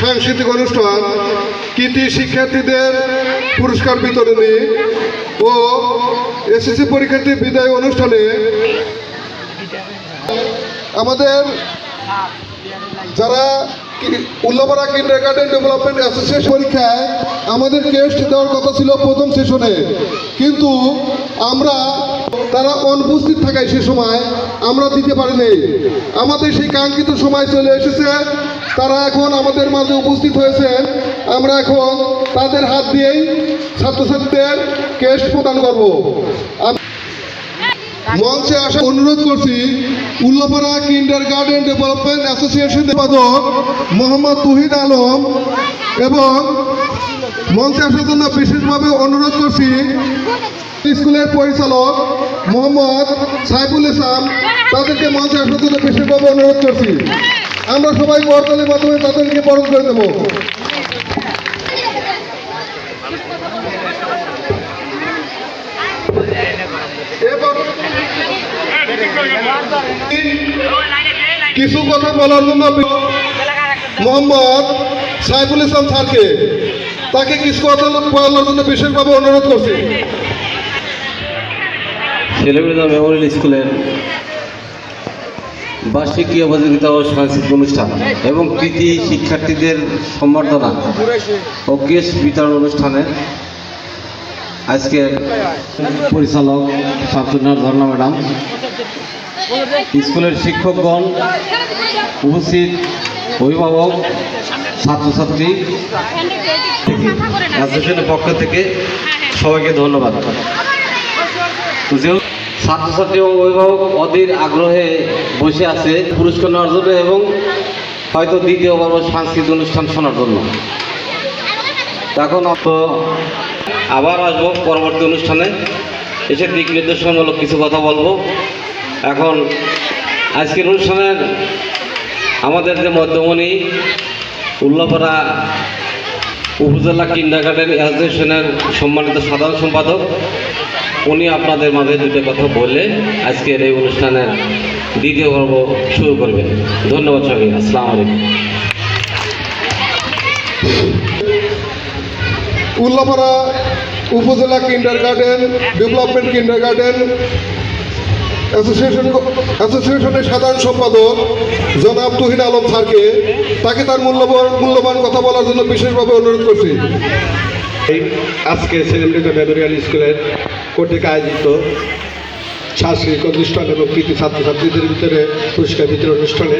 সাংস্কৃতিক অনুষ্ঠান, কৃতি শিক্ষার্থীদের পুরস্কার বিতরণী ও এসএসসি পরীক্ষার্থী বিদায় অনুষ্ঠানে আমাদের যারা উল্লাপাড়া কিন্ডারগার্টেন ডেভেলপমেন্ট অ্যাসোসিয়েশন পরীক্ষায় আমাদের টেস্ট দেওয়ার কথা ছিল প্রথম সেশনে, কিন্তু তারা অনুপস্থিত থাকায় সে সময় আমরা দিতে পারিনি। আমাদের সেই কাঙ্ক্ষিত সময় চলে এসেছে, তারা এখন আমাদের মাঝে উপস্থিত হয়েছেন। আমরা এখন তাদের হাত দিয়েই ছাত্রছাত্রীদের টেস্ট প্রদান করব। মঞ্চে আসা অনুরোধ করছি উল্লাপাড়া কিন্ডারগার্টেন ডেভেলপমেন্ট অ্যাসোসিয়েশন সম্পাদক মোহাম্মদ তুহিদ আলম এবং মঞ্চে আসার জন্য বিশেষভাবে অনুরোধ করছি স্কুলের পরিচালক মোহাম্মদ সাইফুল ইসলাম, তাদেরকে মঞ্চে আসার জন্য বিশেষভাবে অনুরোধ করছি। আমরা সবাই করতালির মাধ্যমে তাদেরকে বরণ করে দেব। কিছু কথা বলার জন্য মোহাম্মদ সাইফুল ইসলাম স্যারকে তাকে কিছু কথা বলার জন্য বিশেষভাবে অনুরোধ করছি। ছেলেমেয়েরা মেমোরিয়াল স্কুলের বার্ষিক ক্রীড়া প্রতিযোগিতা ও সাংস্কৃতিক অনুষ্ঠান এবং কৃতি শিক্ষার্থীদের সম্বর্ধনা ও কেস বিতরণ অনুষ্ঠানে আজকে পরিচালক শামসুন্নাহার ঝর্ণা ম্যাডাম, স্কুলের শিক্ষকগণ, উপস্থিত অভিভাবক, ছাত্রছাত্রী অ্যাসোসিয়েশনের পক্ষ থেকে সবাইকে ধন্যবাদ। ছাত্রছাত্রী এবং অভিভাবক অধীর আগ্রহে বসে আছে পুরস্কার নেওয়ার জন্য এবং হয়তো দ্বিতীয়বার সাংস্কৃতিক অনুষ্ঠান শোনার জন্য। এখন আবার আসবো পরবর্তী অনুষ্ঠানে এসে দিক নির্দেশনমূলক কিছু কথা বলবো। এখন আজকের অনুষ্ঠানের আমাদের যে মধ্যমণি উল্লাপাড়া উপজেলা কিন্ডারগার্টেন অ্যাসোসিয়েশনের সম্মানিত সাধারণ সম্পাদক, উনি আপনাদের মাঝে দুটো কথা বলে আজকের এই অনুষ্ঠানের দ্বিতীয় পর্ব শুরু করবেন। ধন্যবাদ সবাই। আসসালামু আলাইকুম। উল্লাপাড়া উপজেলা কিন্ডারগার্টেন ডেভেলপমেন্ট কিন্ডারগার্টেন অ্যাসোসিয়েশনের সাধারণ সম্পাদক জনাব তুহিদ আলম স্যারকে তাকে তার মূল্যবান কথা বলার জন্য বিশেষভাবে অনুরোধ করছি। আজকে সেলিমৃত মেমোরিয়াল স্কুলের কর্তৃক আয়োজিত সাংস্কৃতিক অনুষ্ঠান এবং কৃতি ছাত্রছাত্রীদের ভিতরে পুরস্কার বিতরণ অনুষ্ঠানে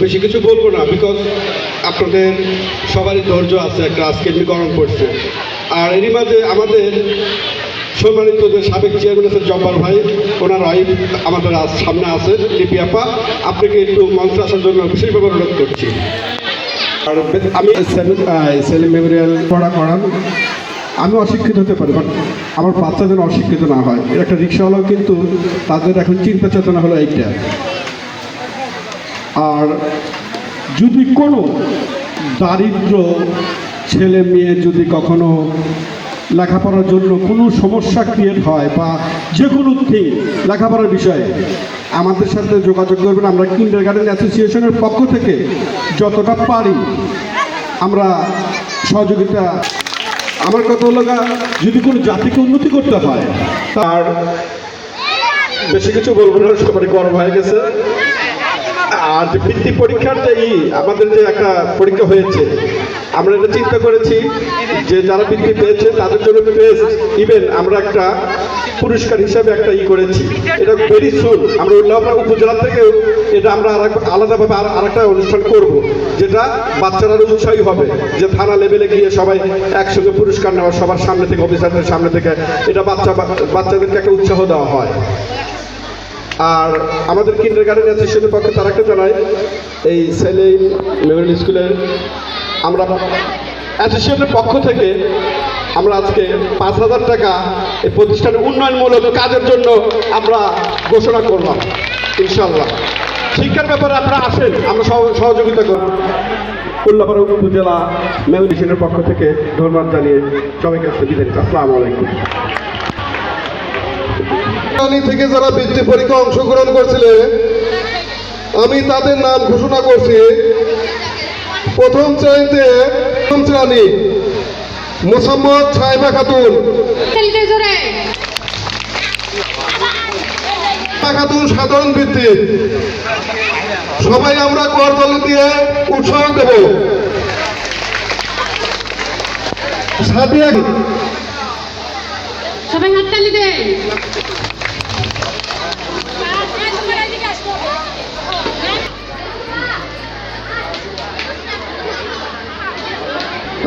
বেশি কিছু বলবো না, বিকজ আপনাদের সবারই ধৈর্য আছে, একটা আজকে গরম পড়ছে। আর এরই মাঝে আমাদের সম্মানিত যে সাবেক চেয়ারম্যান আছেন জব্বার ভাই, ওনার ওয়াইফ আমাদের সামনে আছে লিপি আপা, আপনাকে একটু মঞ্চে আসার জন্য বিশেষভাবে অনুরোধ করছি। আর আমি সেলিম মেমোরিয়াল পড়া করান, আমি অশিক্ষিত হতে পারি, বাট আমার বাচ্চা যেন অশিক্ষিত না হয়। এর একটা রিক্সাওয়ালাও কিন্তু তাদের এখন চিন্তা চেতনা হলো এইটা। আর যদি কোনো দারিদ্র ছেলে মেয়ে যদি কখনো লেখাপড়ার জন্য কোনো সমস্যা ক্রিয়েট হয় বা যে কোনো থিং লেখাপড়ার বিষয়ে আমাদের সাথে যোগাযোগ করবেন। আমরা কিন্ডারগার্টেন অ্যাসোসিয়েশনের পক্ষ থেকে যতটা পারি আমরা সহযোগিতা। আমার কথা হলো যদি কোনো জাতিকে উন্নতি করতে হয়, তার বেশি কিছু বলবো না, সবারই গরম হয়ে গেছে। আর যে বৃত্তি পরীক্ষার যে আমাদের যে একটা পরীক্ষা হয়েছে, আমরা এটা চিন্তা করেছি যে যারা বৃত্তি পেয়েছে তাদের জন্য বেস্ট ইভেন আমরা একটা পুরস্কার হিসাবে একটা করেছি। এটা ভেরি সুন আমরা উল্লাপাড়া উপজেলা থেকেও এটা আমরা আলাদাভাবে আরেকটা অনুষ্ঠান করব, যেটা বাচ্চারা উৎসাহী হবে, যে থানা লেভেলে গিয়ে সবাই একসঙ্গে পুরস্কার নেওয়া, সবার সামনে থেকে, অফিসারদের সামনে থেকে, এটা বাচ্চাদেরকে একটা উৎসাহ দেওয়া হয়। আর আমাদের কিন্ডারগার্টেন অ্যাসোসিয়েশনের পক্ষে তারা একটা জানায়, এই সেলিম মেমোরিয়াল স্কুলের আমরা অ্যাসোসিয়েশনের পক্ষ থেকে আমরা আজকে 5,000 টাকা এই প্রতিষ্ঠানের উন্নয়নমূলক কাজের জন্য আমরা ঘোষণা করলাম। ইনশাল্লাহ শিক্ষার ব্যাপারে আপনারা আসেন, আমরা সহযোগিতা করব। উল্লাপাড়া উপজেলা মেমোরিয়াল পক্ষ থেকে ধন্যবাদ জানিয়ে সবাইকে বিদায় দিচ্ছি। আসসালামু আলাইকুম। থেকে যারা বৃত্তি পরীক্ষা অংশগ্রহণ করছিলেন আমি তাদের নাম ঘোষণা করছি। প্রথম শ্রেণীতে প্রথম শ্রেণী মোসাম্মদ সাহেবা খাতুন। খাতুন সাধারণ বৃত্তি। সবাই আমরা করতালি দিয়ে উৎসাহ দেব। সাদিয়া সবাই হাততালি দেন।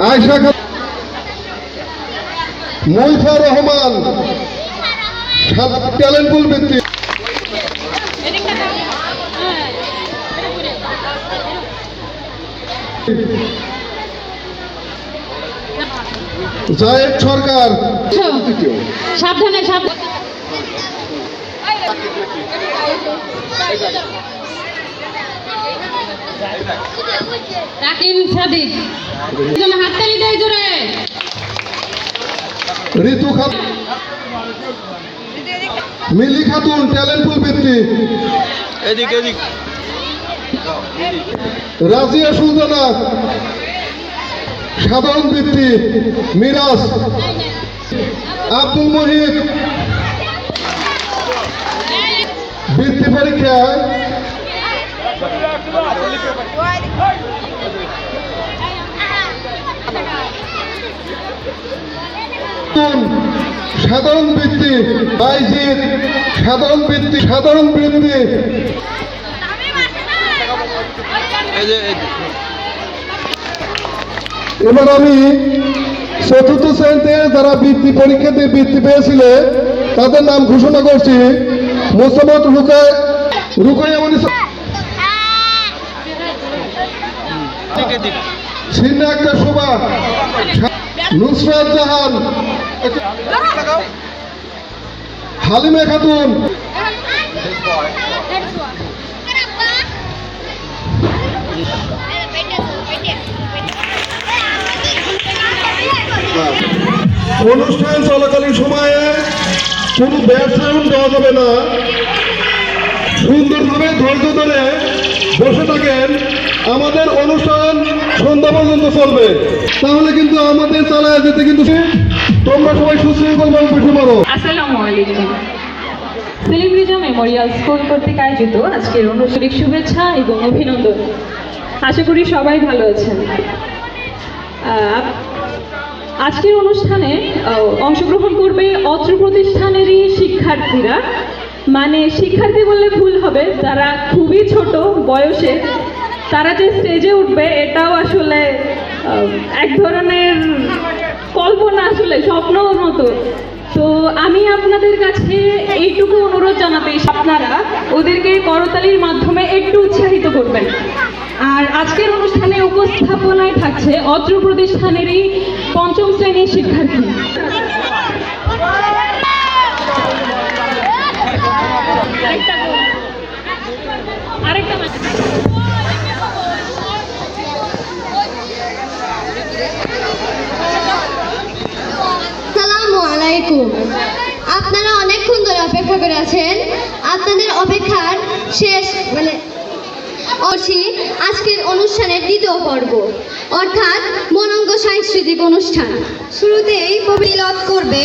আয়েশা খাতুন। মুইফা রহমান ট্যালেন্টফুল বৃত্তি। জায়েদ সরকার। সাবধানে সাবধানে। রাকিব সাদিক হাততালি দেয় জোরে। ঋতু খাতুন। মিলি খাতুন ট্যালেন্টফুল বৃত্তি। রাজিয়া সুলতানা সাধারণ বৃত্তি। মিরাজ। আব্দুল মহিদ বৃত্তি পরীক্ষা। সাধারণ বৃত্তি। বাইজিৎ সাধারণ বৃত্তি। সাধারণ বৃত্তি। এবার আমি চতুর্থ শ্রেণীতে যারা বৃত্তি পরীক্ষাতে বৃত্তি পেয়েছিল তাদের নাম ঘোষণা করছি। মোসাম্মদ রুকাইয়া মনি, সিন্না আক্তার শোভা, নুসরাত জাহান, হালিমা খাতুন, অনুষ্ঠান চলাকালীন সময়ে কোনো ব্যাকগ্রাউন্ড দেওয়া যাবে না। সুন্দরভাবে ধৈর্য ধরে বসে থাকেন। আমাদের অনুষ্ঠান সন্ধ্যা পর্যন্ত চলবে, তাহলে কিন্তু আমাদের চালায় যেতে কিন্তু তোমরা সবাই সুশৃঙ্খলভাবে বসে পড়ো। আসসালামু আলাইকুম। সেলিম রেজা মেমোরিয়াল স্কুল কর্তৃক আয়োজিত আজকের আনুষ্ঠানিক শুভেচ্ছা এবং অভিনন্দন। আশা করি সবাই ভালো আছেন। আজকের অনুষ্ঠানে অংশগ্রহণ করবে অত্র প্রতিষ্ঠানেরই শিক্ষার্থীরা। মানে শিক্ষার্থী বললে ভুল হবে, তারা খুবই ছোট বয়সে। তারা যে স্টেজে উঠবে এটাও আসলে এক ধরনের কল্পনা, আসলে স্বপ্নর মতো। তো আমি আপনাদের কাছে এইটুকু অনুরোধ জানাতে, আপনারা ওদেরকে করতালির মাধ্যমে একটু উৎসাহিত করবেন। আর আজকের অনুষ্ঠানে উপস্থাপনায় থাকছে অত্র প্রতিষ্ঠানেরই পঞ্চম শ্রেণীর শিক্ষার্থী। আরেকটা আসসালামু আলাইকুম। আপনারা অনেকক্ষণ ধরে অপেক্ষা করে আছেন। আপনাদের অপেক্ষার শেষ আজকের অনুষ্ঠানের দ্বিতীয় পর্ব, অর্থাৎ মনোজ্ঞ সাংস্কৃতিক অনুষ্ঠান। শুরুতেই কবিলত করবে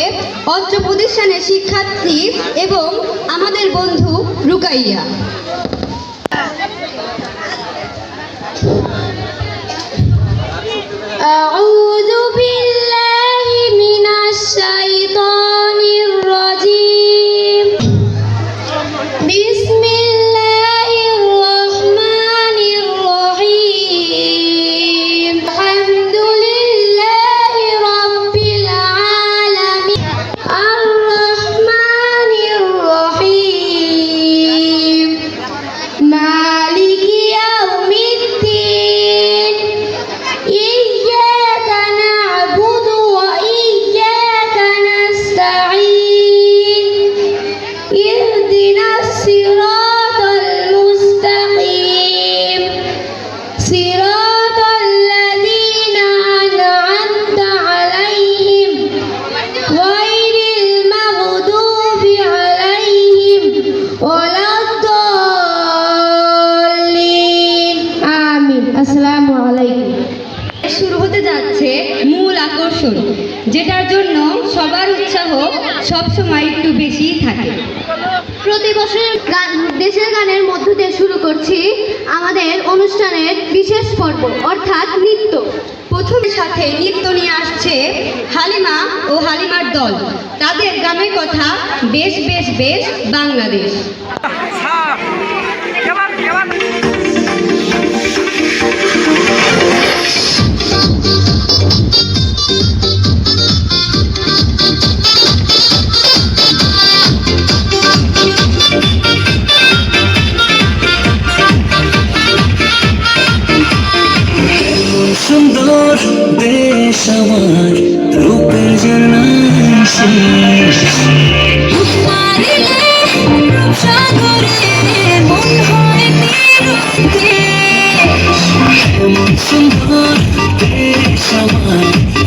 অত্র প্রতিষ্ঠানের শিক্ষার্থী এবং আমাদের বন্ধু রুকাইয়া। আউযু বিল্লাহি মিনাশ শাইতানির রাজীম। বিসমিল্লাহির রহমানির রহিম। আলহামদুলিল্লাহি রাব্বিল আলামিন। আর রহমানির রহিম। মালিকি ইয়াউমিদ্দিন। ইয়্যাকা না'বুদু ওয়া ইয়্যাকা নাস্তাঈন। ইহদিনাস সিরাতাল মুস্তাকিম। সিরাতাল লাযীনা আন'আমতা আলাইহিম গায়রিল মাগদুবি আলাইহিম ওয়ালাদ-দাল্লিন। আসসালামু আলাইকুম। শুরু হতে যাচ্ছে মূল আকর্ষণ, যেটার জন্য সবার উৎসাহ সবসময় একটু বেশিই থাকে। প্রতি বছর দেশের গানের মধ্য দিয়ে শুরু করছি আমাদের অনুষ্ঠানের বিশেষ পর্ব অর্থাৎ নৃত্য। প্রথমের সাথে নৃত্য নিয়ে আসছে হালিমা ও হালিমার দল। তাদের গ্রামের কথা বেশ বেশ বেশ বাংলাদেশ। সুন্দর দেশ আমার, রূপের ঝর্ণায় শেষ। এমন সুন্দর দেশ আমার,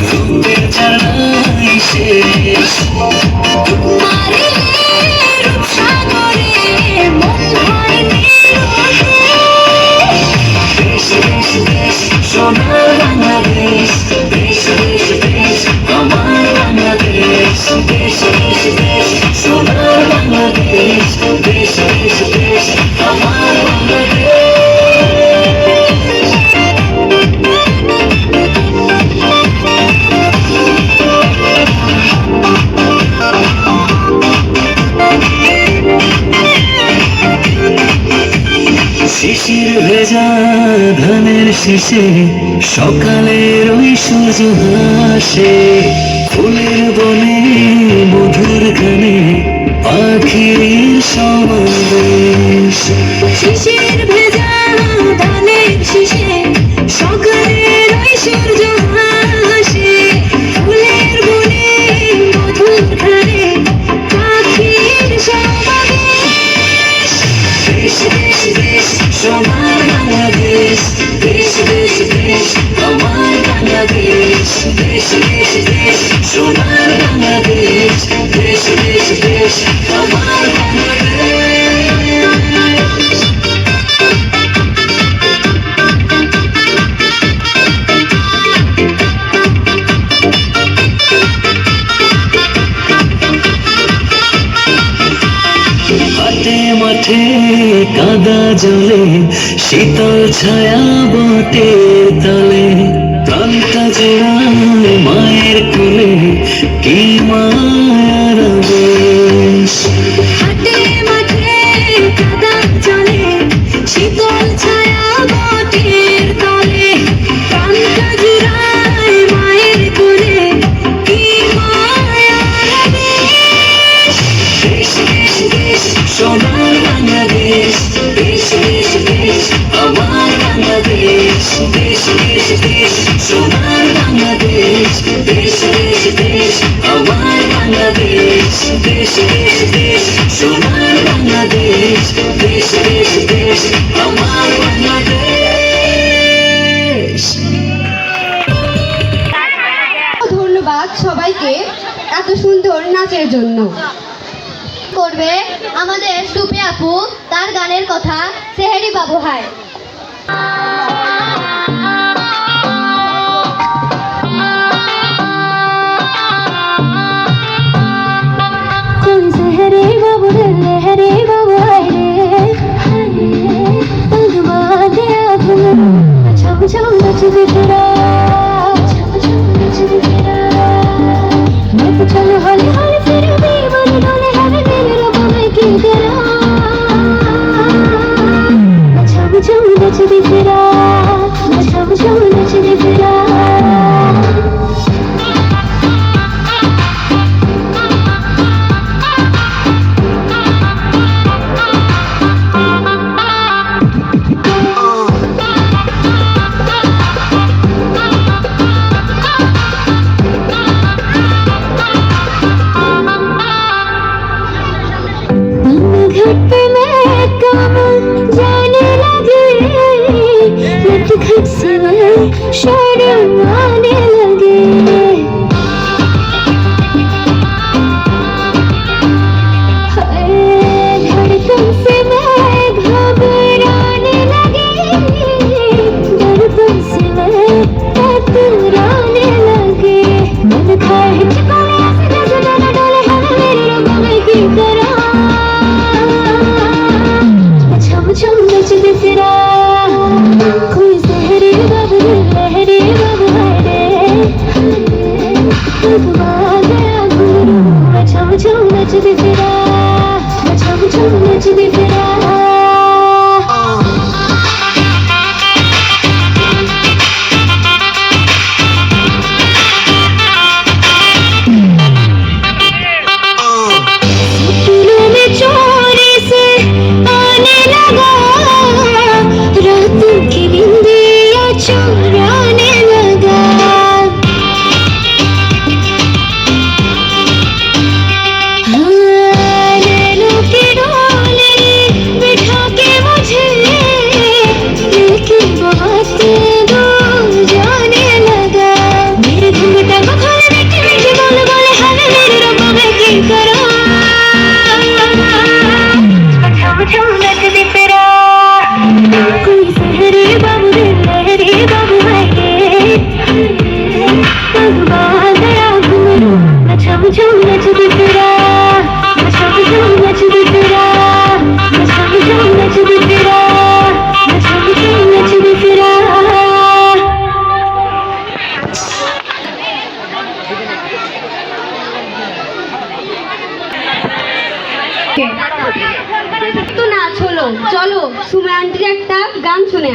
রূপের ঝর্ণায় শেষ। দেশ দেশ দেশ সোনার বাংলাদেশ, দেশ দেশ দেশ আমার বাংলাদেশ। দেশ দেশ দেশ সোনার বাংলাদেশ, দেশ দেশ দেশ আমার বাংলাদেশ। শিশির ভেজা ধানের শীষে সকালের ওই সূর্য হাসে। ফুলের বনে মধুর গানে পাখির সমাবেশ। শিশির ভেজা ধানের শীষে সকালের ওই সূর্য হাসে। ফুলের বনে মধুর গানে পাখির সমাবেশ। দেশ দেশ দেশ সোনার বাংলাদেশ, দেশ দেশ দেশ আমার বাংলাদেশ। দেশ দেশ দেশ সোনার বাংলাদেশ, দেশ দেশ দেশ আমার বাংলাদেশ। হাটে মাঠে কাদা জলে শীতল ছায়া বটে তলে। প্রাণটা জোড়ায় মায়ের কোলে কি মায়ার আবেশ। হাটে মাঠে কাদা জলে শীতল ছায়া বটে তলে। প্রাণটা জোড়ায় মায়ের কোলে কি মায়ার আবেশ। দেশ দেশ দেশ সোনার বাংলাদেশ, দেশ দেশ দেশ আমার বাংলাদেশ। দেশ দেশ দেশ সোনার বাংলাদেশ, দেশ দেশ দেশ আমার বাংলাদেশ। দেশ দেশ দেশ সোনার বাংলাদেশ, দেশ দেশ দেশ আমার বাংলাদেশ। ধন্যবাদ সবাইকে এত সুন্দর নাচের জন্য। করবে আমাদের সুপি আপু, তার গানের কথা সেহেরি বাবু হায়। कोई सेहरे बाबू लहरे बाबू हाय रे तग बादे आधुन छम छम नच दिखरा छम छम नच दिखरा मैं तो चलो हौली हौली फिर भी मन डोले हर दिल रब में की करा छम छम नच दिखरा छम छम नच दिखरा। घट पे मैं काम जाने लगी, लट घट से शर्म आने लगे। धड़कन से मैं घबराने लगी, दर्द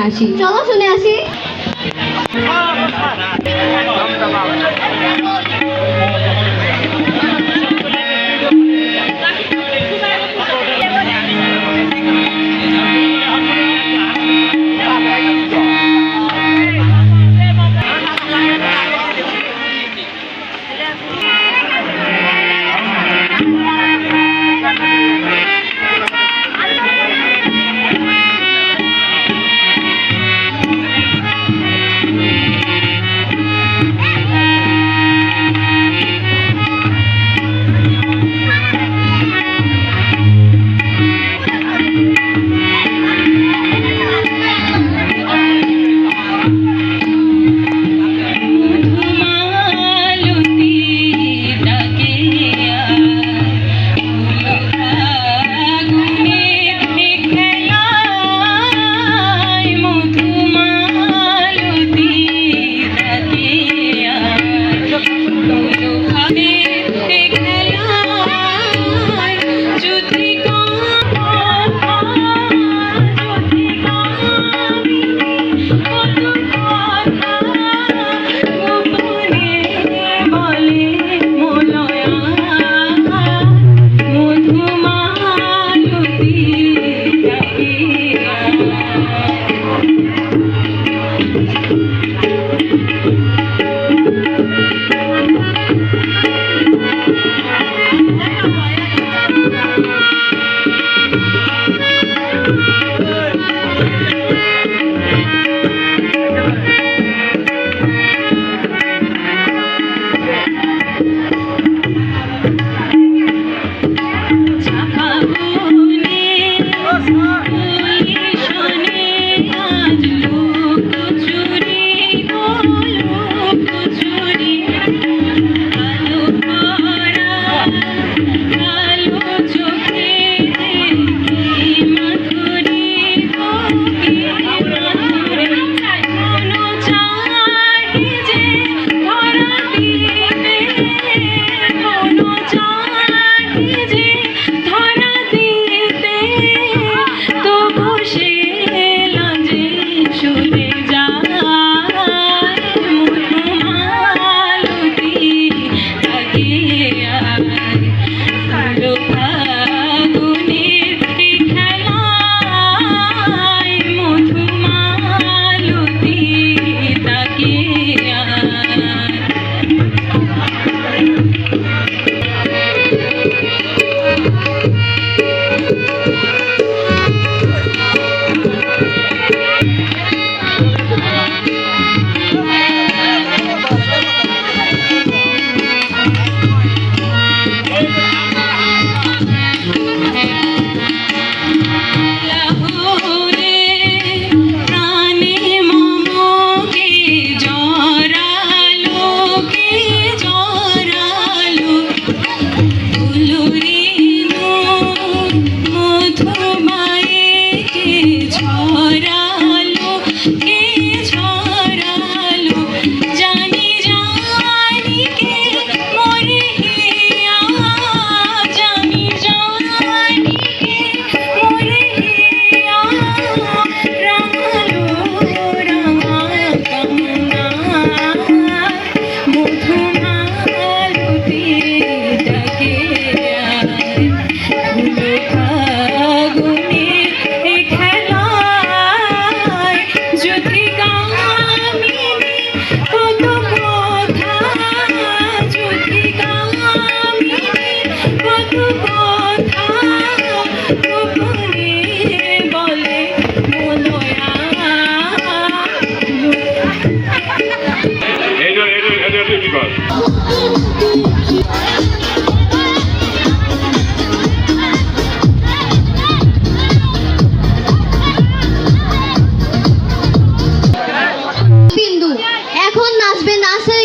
আসি। চলো শুনে আসি।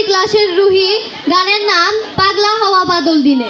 ক্লাসের রুহি, গানের নাম পাগলা হওয়া বাদল দিনে।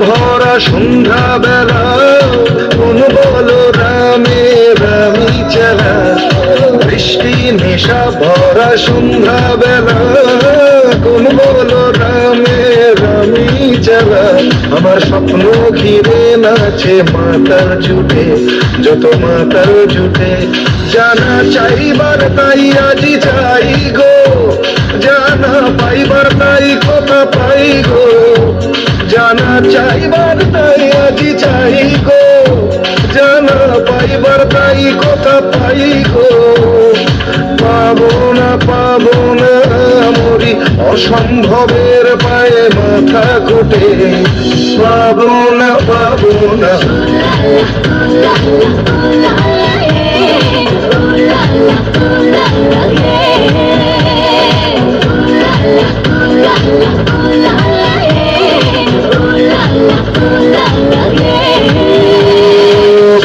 ভরা সন্ধ্যা বেলা কোন বলো রামে রামি চালা বৃষ্টি নেশা ভরা সন্ধ্যা বেলা কোন বলো রামে রামি চালা আমার স্বপ্ন ঘিরে নাচে মাতার জুটে যত মাতার জুটে জানা চাইবার তাই আজি চাই গো জানা পাইবার তাই কথা পাই গো জানা চাইবার তাই আজি চাই গো জানা পাইবার তাই কথা পাই গো পাবো না মরি অসম্ভবের পায়ে মাথা ঘটে পাবো না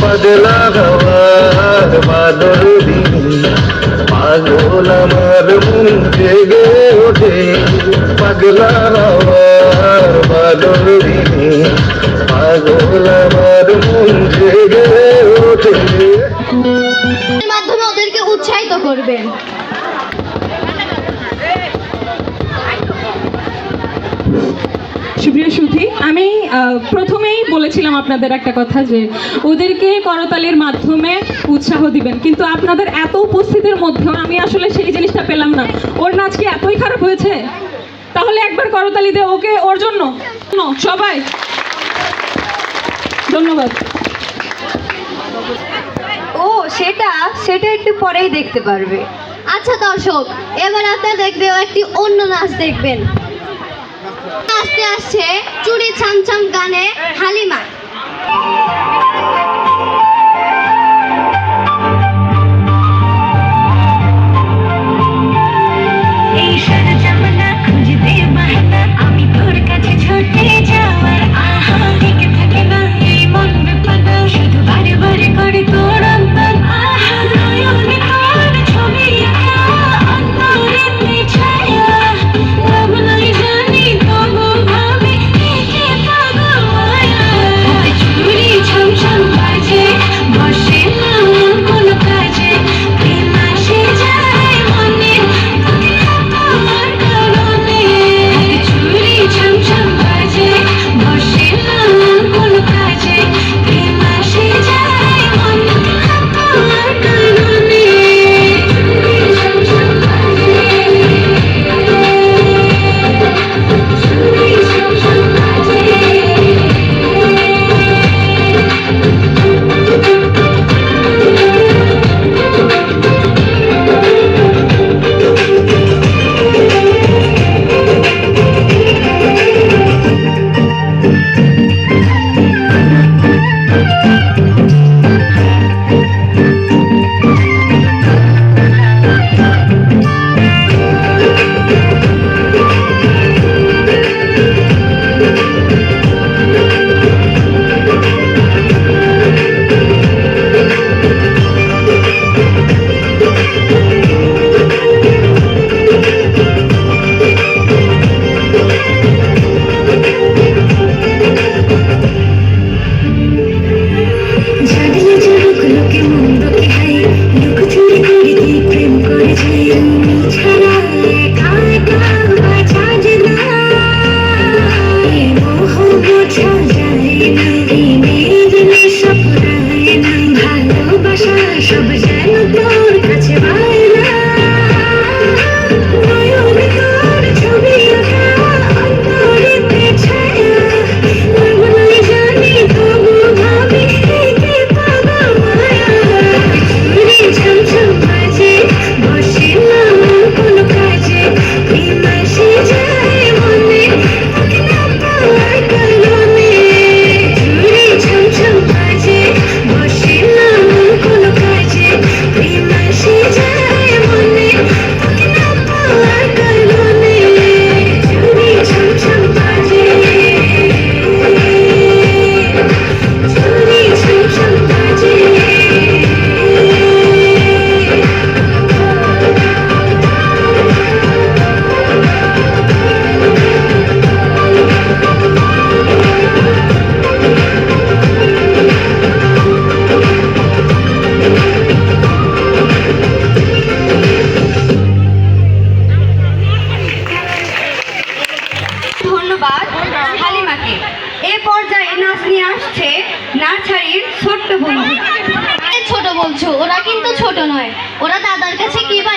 বদলা হওয়ার বাদল দিন পাগল আমার মন জেগে ওঠে পাগলা হওয়ার বাদল দিন পাগল আমার মন জেগে ওঠে। মাধ্যমে ওদেরকে উৎসাহিত করবেন। সুপ্রিয় সুধী, আমি প্রথমেই বলেছিলাম আপনাদের একটা কথা যে ওদেরকে করতালির মাধ্যমে উৎসাহ দিবেন, কিন্তু আপনাদের এত উপস্থিতির মধ্যেও আমি আসলে সেই জিনিসটা পেলাম না। ওর নাচ কি এতই খারাপ হয়েছে? তাহলে একবার করতালি দে ওকে, ওর জন্য সবাই। ধন্যবাদ। ও সেটা একটু পরেই দেখতে পারবে। আচ্ছা দর্শক, এবার আপনারা দেখবে একটি অন্য নাচ দেখবেন। আসতে আসছে চুড়ি ছামছাম গানে হালিমা। এই সরজমনা খুঁজতে বাহানা আমি তোর কাছে ছুটে যাওয়ার আহা থেকে থাকে না এই মন বেপনা শুধু বারে বারে করে তোর অন্তর আহা নয়নে তোর ছবি আঁকা অন্তরে ছায়া তব নয় জানি তবু ভাবে একে পাগল মায়া চুরি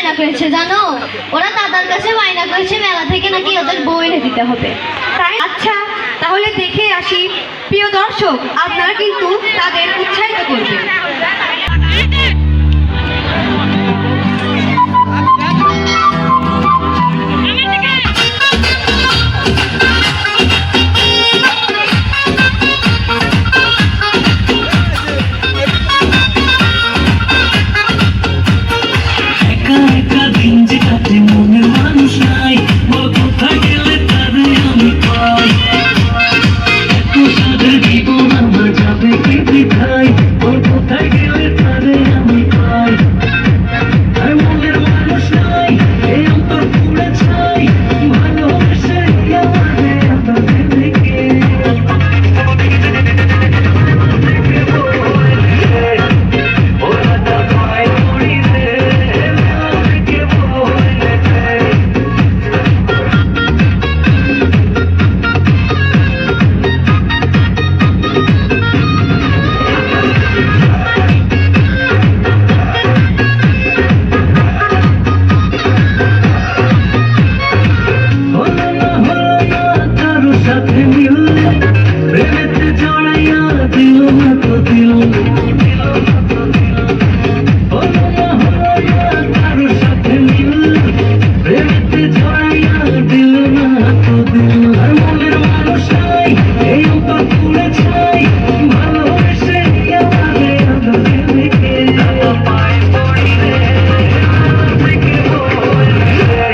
বায়না করেছে জানো? ওরা দাদার কাছে বায়না করেছে মেলা থেকে নাকি ওদের বই এনে দিতে হবে। তাই আচ্ছা, তাহলে দেখে আসি। প্রিয় দর্শক, আপনারা কিন্তু তাদের উৎসাহিত করবেন। একা একা দিন যে কাটে মনের মানুষ নাই, বল কোথায় গেলে তাদের আমি পাই। এত সাদের জীবন আমার যাবে কি বৃথায়, বল কোথায় গেলে তাদের আমি পাই। আর মনের মানুষ নাই, এই অন্তর পুড়ে ছাই, ভালোবেসে আমাদের আদরে থেকে ওরা তা পায় করি রে, আমাকে বলে দে। হলো না কারো সাথে মিল, প্রেমেতে জড়াইয়া দিল না তো দিল। হলো না কারো সাথে মিল, প্রেমেতে জড়াইয়া দিল না তো দিল। আর মনের মানুষ নাই, এই অন্তর পুড়ে ছাই, ভালোবেসে আমাদের আদরে রেখে পায় পড়ি রে, থেকে বলে রে।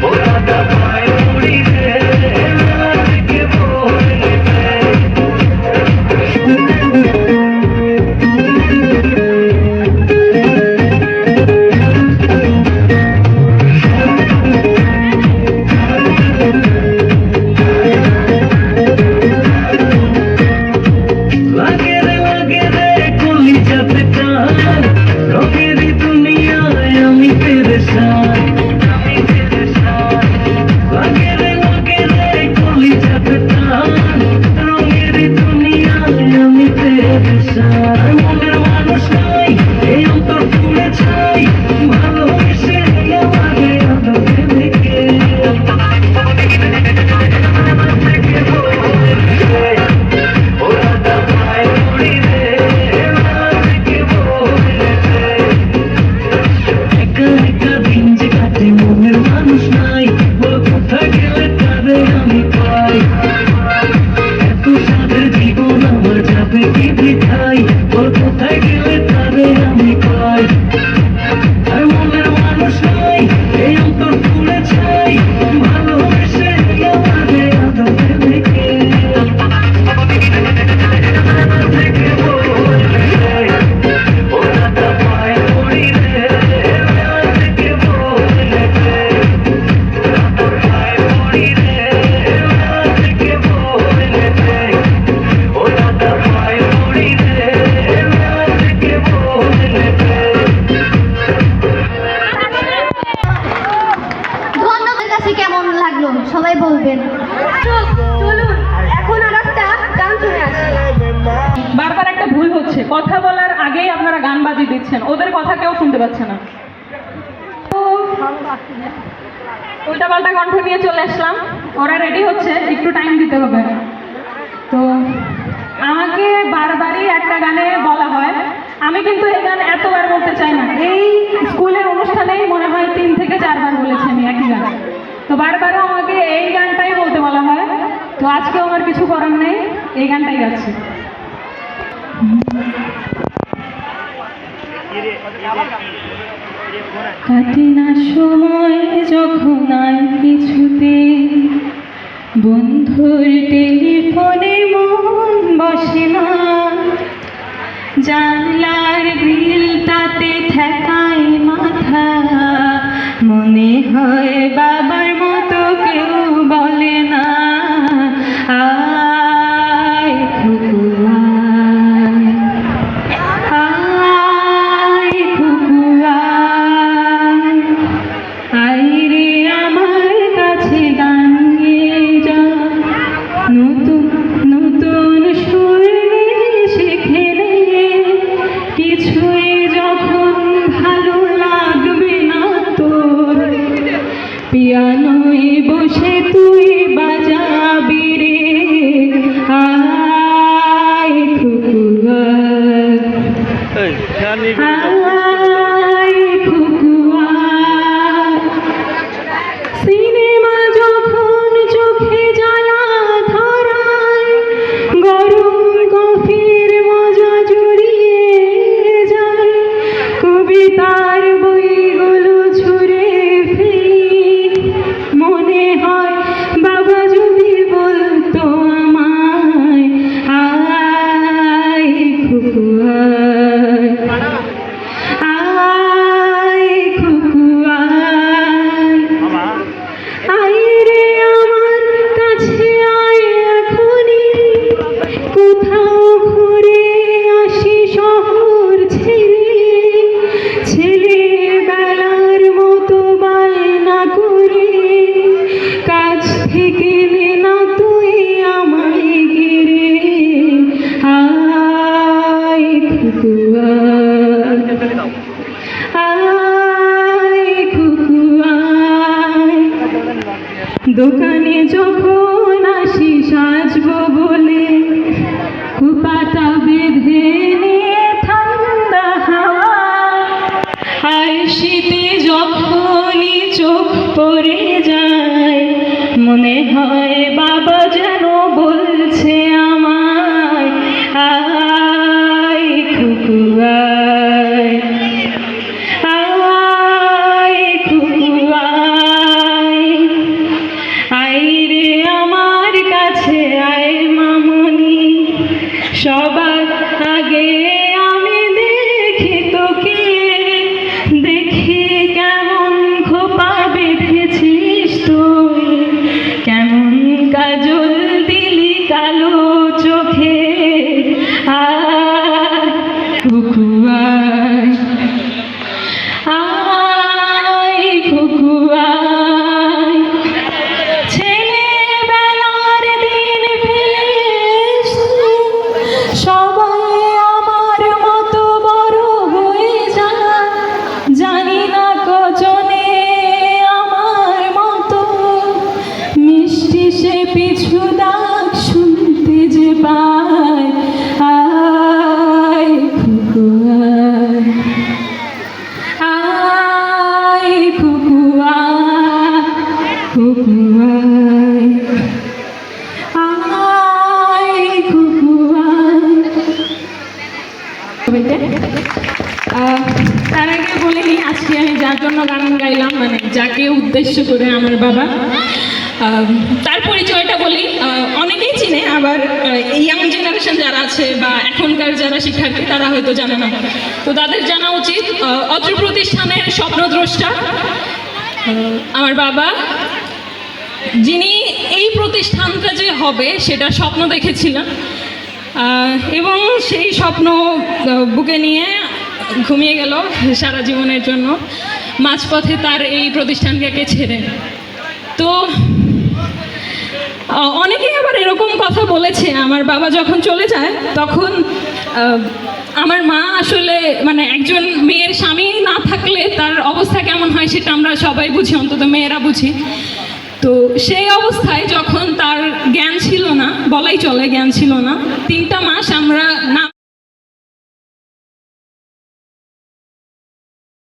ওরা তা পায় পড়ি রে, থেকে বলে রে। লাগে রে কলিজাতে টান, রঙেরই দুনিয়ায় আমি পেরেশান। লাগে রে কলিজাতে টান, রঙেরই দুনিয়ায় আমি পেরেশান। মনের মানুষ নাই, এই অন্তর পুড়ে ছাই, ভালোবেসে আমাদের আদরে রেখে থেকে বলে রে। ওরা তা পায় পড়ি রে, থেকে বলে রে। একা একা দিন যে কাটে মনের মানুষ নাই, বল কোথায় গেলে তাদের আমি পাই। এত সাদের জীবন আমার যাবে কি বৃথায়, বল কোথায় গেলে তাদের আমি পাই। আর মনের মানুষ নাই, এই অন্তর পুড়ে ছাই, ভালোবেসে আমাদের আদরে রেখে থেকে বলে রে। ওরা তা পায় পড়ি রে, থেকে বলে রে। পায় পড়ি রে, থেকে বলে রে। ওরা তা পায় পড়ি রে, থেকে বলে রে। ধন্যবাদ। কাছে কেমন লাগলো সবাই বলবেন। চলুন এখন আর একটা গান শুনে আসি। বারবার একটা ভুল হচ্ছে, কথা বলার আগেই আপনারা গান বাজিয়ে দিচ্ছেন, ওদের কথা কেউ শুনতে পাচ্ছে না। তো উল্টাপাল্টা কণ্ঠ নিয়ে চলে আসলাম, ওরা রেডি হচ্ছে, একটু টাইম দিতে হবে। তো আমাকে বারবারই একটা গানে বলা হয়, আমি কিন্তু এই গান এতবার বলতে চাই না। এই স্কুলের অনুষ্ঠানেই মনে হয় 3 থেকে 4 বার বলেছি আমি একই গান। তো বারবারও আমাকে এই গানটাই বলতে বলা হয়, তো আজকেও আমার কিছু করার নেই, এই গানটাই গাচ্ছি। কাটে না সময় যখন আর কিছুতে, বন্ধুর টেলিফোনে মন বসে না, জানলার গ্রিলটাতে ঠেকায় মাথা, মনে হয় বাবার মতো কেউ বলে না, আয় খুকু আয় খুকু আয় রে আমার কাছে গান গেয়ে যা, নতুন নতুন সুর শিখে রে, কিছুই যখন ভালো পিয়ানোয় বসে তুই বাজাবি রে আয় খুকুয়া আয় খুকুয়া সিনেমা যখন চোখে জ্বালা ধরায় গরম কফির মজা জড়িয়ে যায় কবিতার বইগুলো ছুঁড়ে ফেলি মনে হয় বাবা যদি বলতো আমায় আয় খুকুয়া আয় খুকুয়া আয় রে আমার কাছে আয় এখনই কোথাও ঘুরে আসি শহর ছেড়ে ছেলেবেলার মতো বায়না করে কাছ থেকে নে না তুই আমায় ঘিরে আয় খুকুয়া আয় খুকুয়া দোকানে যখন আসি সাজবো বলে কুপাটা বেঁধে নিয়ে ঠান্ডা হাওয়া আর শীতে যখনই চোখ পড়ে যায় মনে হয় বাবা যেন বলছে আমায় আয় খুকুয়া আয় খুকুয়া আয় রে আমার কাছে আয় মামনি সবার আগে আমি দেখি তোকে দেখি কেমন খোপা বেঁধেছিস তুই কেমন কাজল দিলি কালো চোখে আয় খুকুয়া আয় খুকুয়া ছেলেবেলার দিন ফেলে এসে সবাই আমার মতো বড় হয়ে যায় জানি না কজনে আমার মতো মিষ্টি সে পিছু ডাক শুনতে যে পায় আয় খুকুয়া আয় খুকুয়া খুকুয়া আয় খুকুয়া তার আগে বলে নিই আজকে আমি যার জন্য গান গাইলাম মানে যাকে উদ্দেশ্য করে আমার বাবা তার পরিচয়টা বলি অনেকেই চিনে আবার ইয়াং জেনারেশন যারা আছে বা এখনকার যারা শিক্ষার্থী তারা হয়তো জানে না তো তাদের জানা উচিত অত্র প্রতিষ্ঠানের স্বপ্নদ্রষ্টা আমার বাবা যিনি এই প্রতিষ্ঠানটা যে হবে সেটা স্বপ্ন দেখেছিলেন এবং সেই স্বপ্ন বুকে নিয়ে ঘুমিয়ে গেল সারা জীবনের জন্য মাঝপথে তার এই প্রতিষ্ঠানকে ছেড়ে তো অনেকেই আবার এরকম কথা বলেছে আমার বাবা যখন চলে যায় তখন আমার মা আসলে মানে একজন মেয়ের স্বামী না থাকলে তার অবস্থা কেমন হয় সেটা আমরা সবাই বুঝি অন্তত মেয়েরা বুঝি তো সেই অবস্থায় যখন তার জ্ঞান ছিল না বলাই চলে জ্ঞান ছিল না 3টা মাস আমরা না